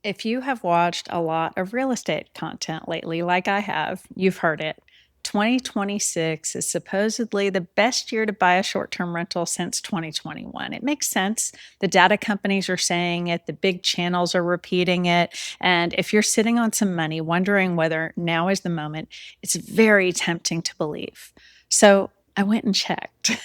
If you have watched a lot of real estate content lately, like I have, you've heard it. 2026 is supposedly the best year to buy a short term rental since 2021. It makes sense. The data companies are saying it, the big channels are repeating it. And if you're sitting on some money wondering whether now is the moment, it's very tempting to believe. So I went and checked.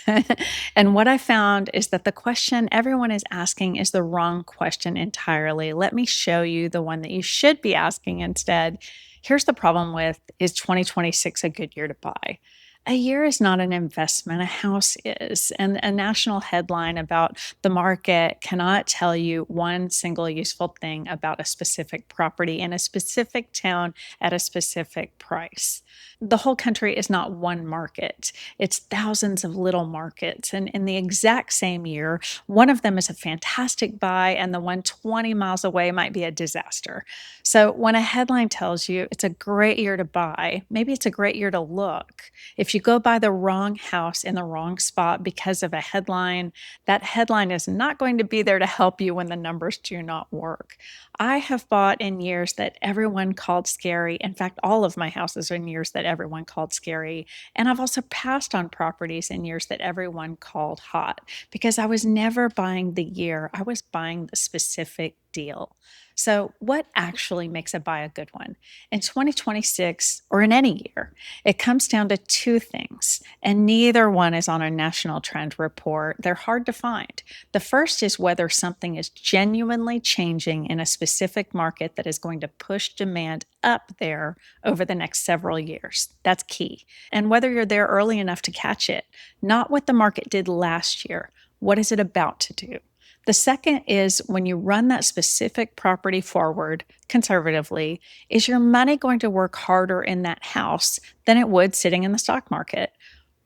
And what I found is that the question everyone is asking is the wrong question entirely. Let me show you the one that you should be asking instead. Here's the problem with, is 2026 a good year to buy? A year is not an investment, a house is. And a national headline about the market cannot tell you one single useful thing about a specific property in a specific town at a specific price. The whole country is not one market. It's thousands of little markets. And in the exact same year, one of them is a fantastic buy, and the one 20 miles away might be a disaster. So when a headline tells you it's a great year to buy, maybe it's a great year to look. If you go buy the wrong house in the wrong spot because of a headline, that headline is not going to be there to help you when the numbers do not work. I have bought in years that everyone called scary. In fact, all of my houses are in years that everyone called scary. And I've also passed on properties in years that everyone called hot because I was never buying the year, I was buying the specific deal. So, what actually makes a buy a good one? In 2026 or in any year, it comes down to two things, and neither one is on a national trend report. They're hard to find. The first is whether something is genuinely changing in a specific market that is going to push demand up there over the next several years. That's key. And whether you're there early enough to catch it, not what the market did last year. What is it about to do? The second is when you run that specific property forward conservatively, is your money going to work harder in that house than it would sitting in the stock market?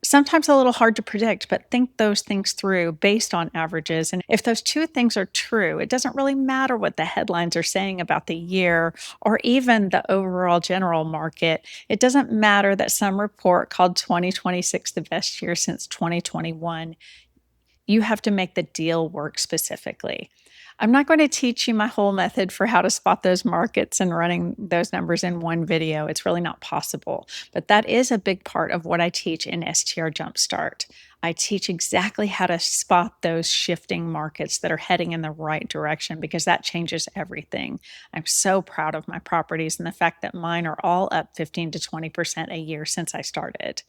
Sometimes a little hard to predict, but think those things through based on averages. And if those two things are true, it doesn't really matter what the headlines are saying about the year or even the overall general market. It doesn't matter that some report called 2026 the best year since 2021. You have to make the deal work specifically. I'm not going to teach you my whole method for how to spot those markets and running those numbers in one video. It's really not possible. But that is a big part of what I teach in STR Jumpstart. I teach exactly how to spot those shifting markets that are heading in the right direction because that changes everything. I'm so proud of my properties and the fact that mine are all up 15 to 20% a year since I started.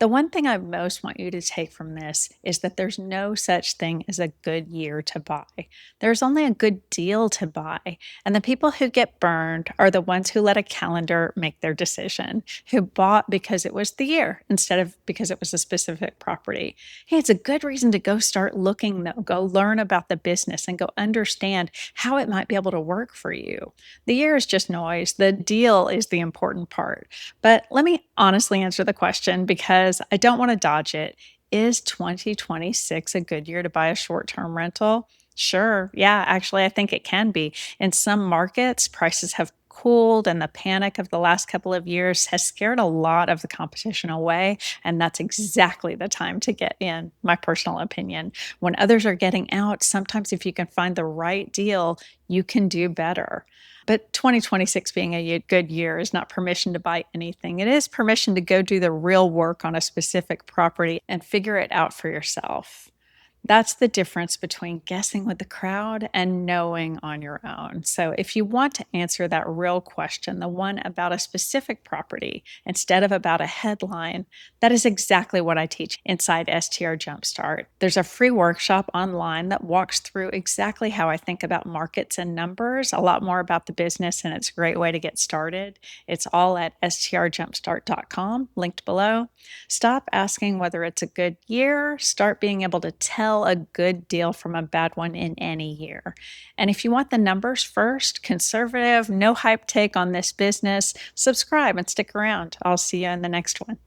The one thing I most want you to take from this is that there's no such thing as a good year to buy. There's only a good deal to buy. And the people who get burned are the ones who let a calendar make their decision, who bought because it was the year instead of because it was a specific property. Hey, it's a good reason to go start looking, though. Go learn about the business and go understand how it might be able to work for you. The year is just noise, the deal is the important part. But let me honestly answer the question because I don't want to dodge it. Is 2026 a good year to buy a short term rental? Sure. Yeah, actually, I think it can be. In some markets, prices have cooled, and the panic of the last couple of years has scared a lot of the competition away. And that's exactly the time to get in, my personal opinion. When others are getting out, sometimes if you can find the right deal, you can do better. But 2026 being a good year is not permission to buy anything. It is permission to go do the real work on a specific property and figure it out for yourself. That's the difference between guessing with the crowd and knowing on your own. So, if you want to answer that real question, the one about a specific property instead of about a headline, that is exactly what I teach inside STR Jumpstart. There's a free workshop online that walks through exactly how I think about markets and numbers, a lot more about the business, and it's a great way to get started. It's all at strjumpstart.com, linked below. Stop asking whether it's a good year, start being able to tell a good deal from a bad one in any year. And if you want the numbers first, conservative, no hype take on this business, subscribe and stick around. I'll see you in the next one.